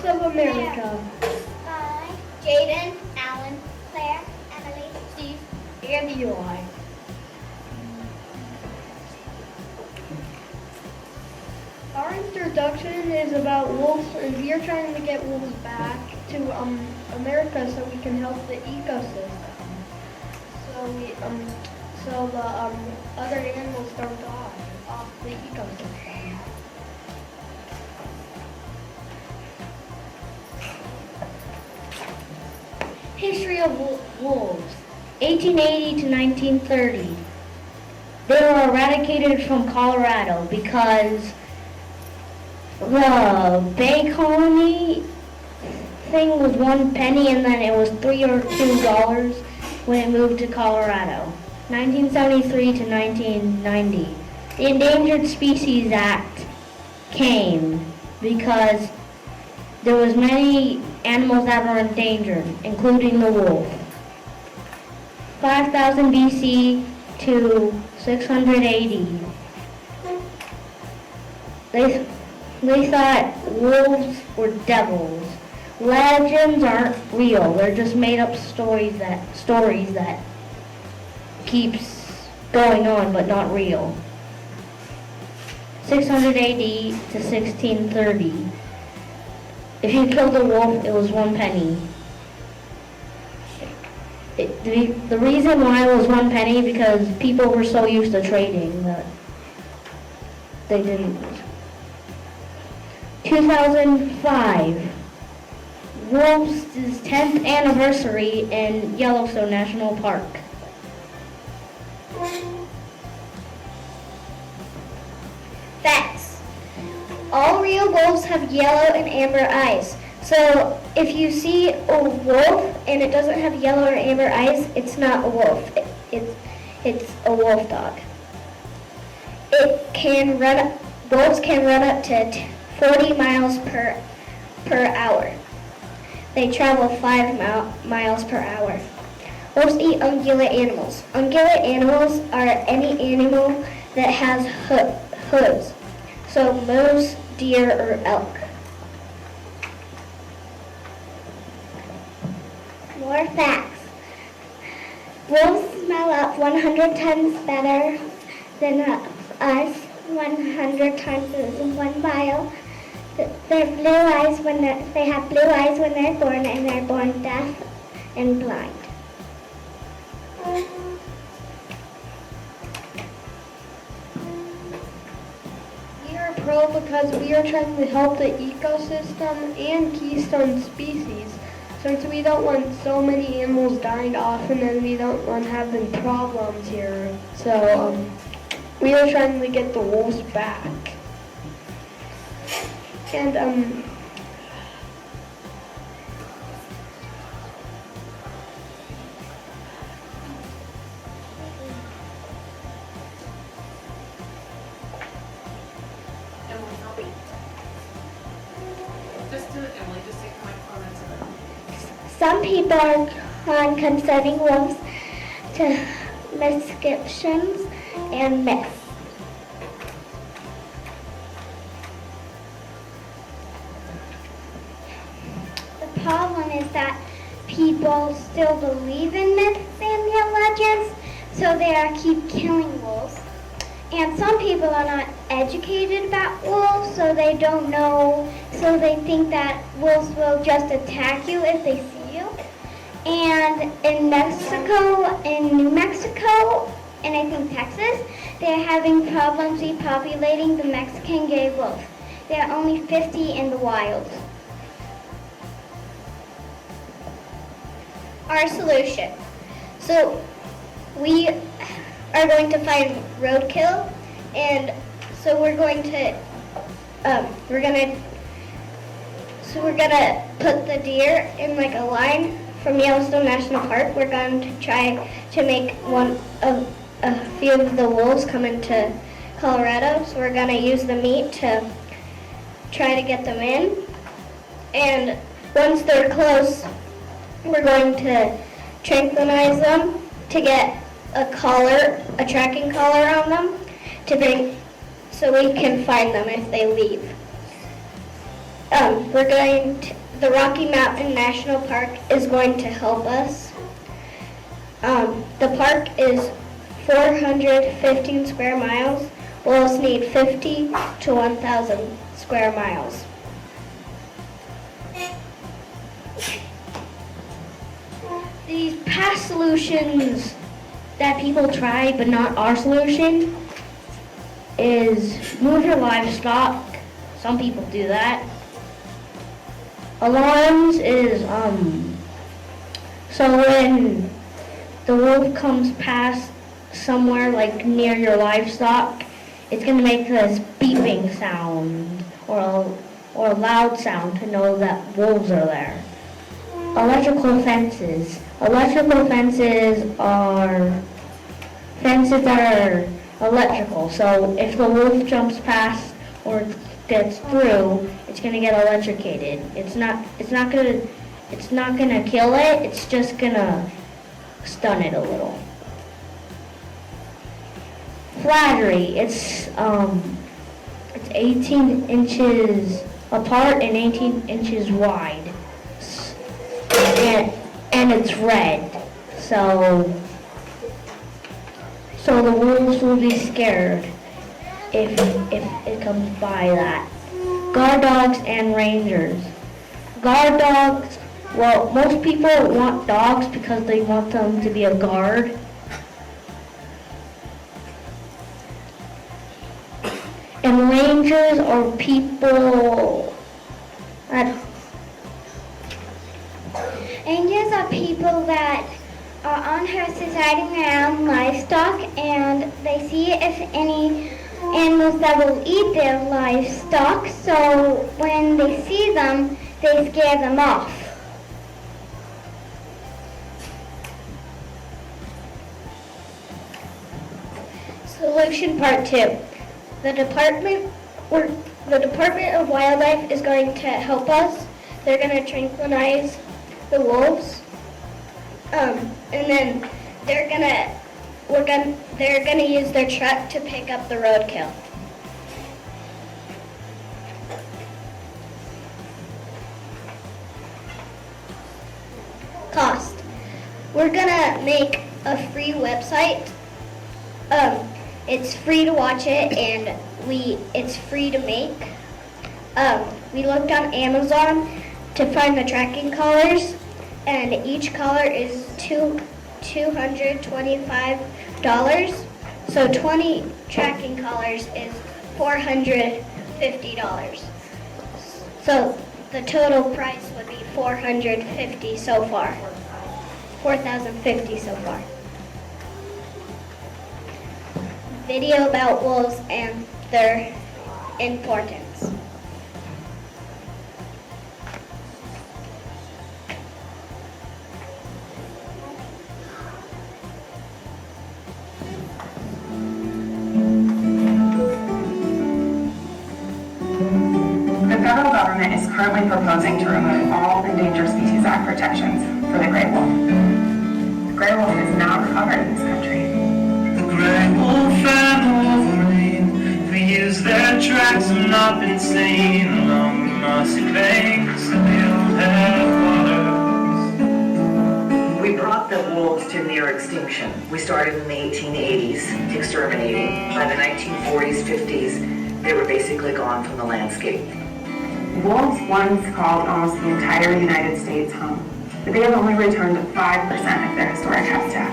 Wolves of America. By Jaden, Alan, Claire, Emily, Steve, And Eli. Our introduction is about wolves, and we are trying to get wolves back to America so we can help the ecosystem. So the other animals don't die off the ecosystem. History of wolves, 1880 to 1930. They were eradicated from Colorado because the Bay Colony thing was 1 penny and then it was $3 or $2 when it moved to Colorado. 1973 to 1990. The Endangered Species Act came because there was many animals that were endangered, including the wolf. 5000 BC to 680. They thought wolves were devils. Legends aren't real. They're just made up stories that keeps going on but not real. 600 AD to 1630. If you killed a wolf, it was 1 penny. The reason why it was 1 penny because people were so used to trading that they didn't. 2005, Wolves' 10th anniversary in Yellowstone National Park. Facts. All real wolves have yellow and amber eyes. So if you see a wolf and it doesn't have yellow or amber eyes, it's not a wolf. It's a wolf dog. Wolves can run up to 40 miles per hour. They travel 5 miles per hour. Wolves eat ungulate animals. Ungulate animals are any animal that has hooves. So moose, deer, or elk. More facts. Wolves smell up 100 times better than us, 100 times in 1 mile. They have blue eyes when they're born, and they're born deaf and blind. We are pro because we are trying to help the ecosystem and keystone species, since we don't want so many animals dying off and then we don't want having problems here. So we are trying to get the wolves back. And Some people are on concerning wolves to misconceptions and myths. The problem is that people still believe in myths and legends, so they keep killing wolves. And some people are not educated about wolves, so they don't know, so they think that wolves will just attack you if they see you. And in Mexico, in New Mexico, and I think Texas, they're having problems repopulating the Mexican gray wolf. There are only 50 in the wild. Our solution. So we are going to find roadkill, and so we're gonna put the deer in like a line from Yellowstone National Park. We're going to try to make a few of the wolves come into Colorado, so we're gonna use the meat to try to get them in, and once they're close, we're going to tranquilize them to get a tracking collar on them so we can find them if they leave. the Rocky Mountain National Park is going to help us. The park is 415 square miles. Wolves need 50 to 1,000 square miles. These past solutions that people try, but not our solution, is move your livestock. Some people do that. Alarms is, so when the wolf comes past somewhere like near your livestock, it's going to make this beeping sound or a loud sound to know that wolves are there. Electrical fences. Electrical fences are fences that are electrical. So if the wolf jumps past or gets through, it's going to get electrocuted. It's not going to kill it. It's just going to stun it a little. Flattery. It's 18 inches apart and 18 inches wide. And it's red, so the wolves will be scared if it comes by that. Guard dogs and rangers. Guard dogs, well, most people want dogs because they want them to be a guard. And rangers are people that Rangers are people that are on horses riding around livestock, and they see if any animals that will eat their livestock, so when they see them, they scare them off. Solution Part 2. The Department of Wildlife is going to help us. They're going to tranquilize the wolves, and then they're gonna use their truck to pick up the roadkill. Cost. We're gonna make a free website. It's free to watch it, and it's free to make. We looked on Amazon to find the tracking collars, and each collar is $225. So 20 tracking collars is $450. So the total price would be $450 so far. $4,050 so far. Video about wolves and their importance. The federal government is currently proposing to remove all Endangered Species Act protections for the gray wolf. The gray wolf is not recovered in this country. The gray wolf and the wolverine, for years their tracks have not been seen along the mossy banks of the old headwaters. We brought the wolves to near extinction. We started in the 1880s, exterminating. By the 1940s, 50s, they were basically gone from the landscape. Wolves once called almost the entire United States home, but they have only returned 5% of their historic habitat.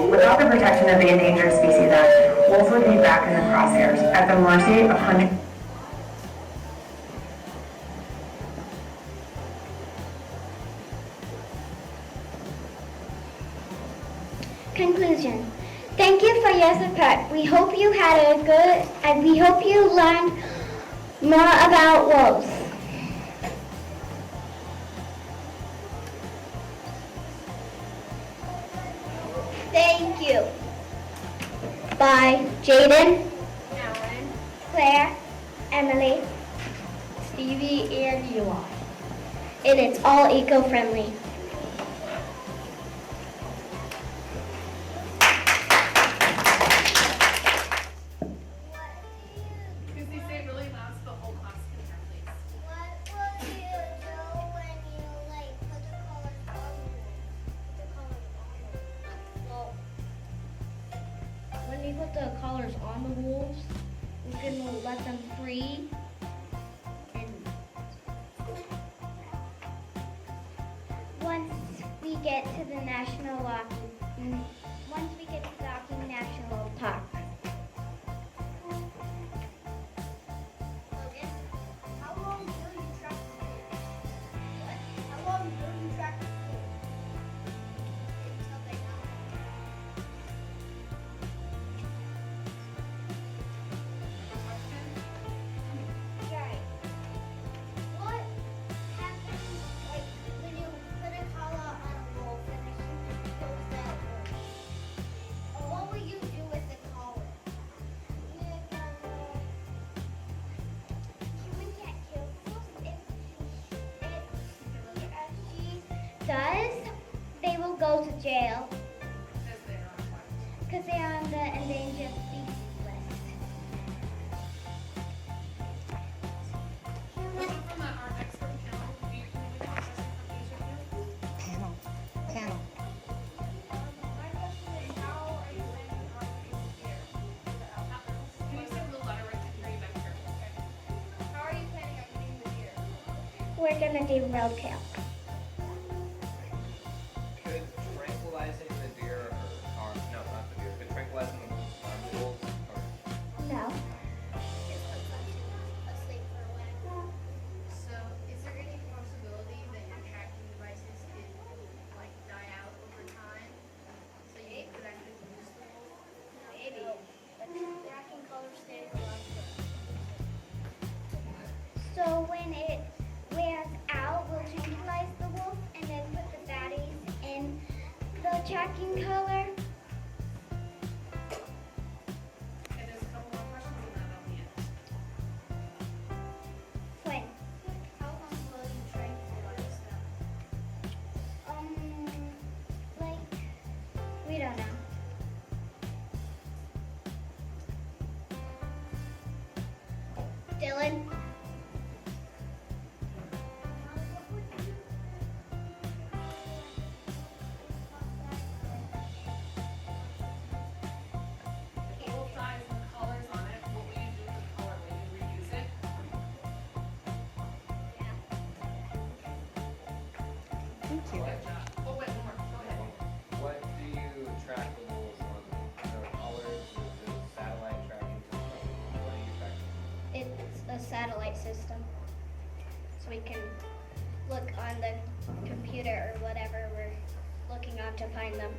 Without the protection of the Endangered Species Act, wolves would be back in the crosshairs at the mercy of hundreds. Conclusion. Thank you for your support. We hope you we hope you learned more about wolves. Thank you. By Jaden, Alan, Claire, Emily, Stevie and Eli. and it's all eco-friendly. Could you say it really loud so the whole class can hear, please? we put the collars on the wolves, we can let them free. And Once we get to the once we get to the Rocky National Park. How long will you track the deer? What? How long will you track the deer? Until they die. Right. What happens like when you put a collar on a wolf and a human kills that wolf? Or what will you do with the collar? Human can't kill wolves. If she does, they will go to jail. Because they're on the endangered species list. From our expert panel, can we have questions from each of you? Panel. My question is, how are you planning on feeding the deer? Can you say a little louder? I can hear you back here. Okay. How are you planning on feeding the deer? We're gonna do roadkill. Could tranquilizing the deer or no, not the deer, could tranquilizing the wolves harm the wolves? Or No. Just put them asleep for a while. So, is there any possibility that your tracking devices could like die out over time? So you could actually lose the wolf? Maybe. But the tracking color stays alive forever. So when it wears out, we'll tranquilize the wolf and then put the batteries in the tracking color. And there's a couple more questions on that on the end. When? How long will you tranquilize them? Like, we don't know. Dylan? The wolf dies and the collar's on it. What will you do with the collar? Will you reuse it? Thank you. Good job. Oh, wait, one more. Go ahead. what do you track the wolves on? The collars, the satellite tracking system? What do you track? It's a satellite system. So we can look on the computer or whatever we're looking on to find them.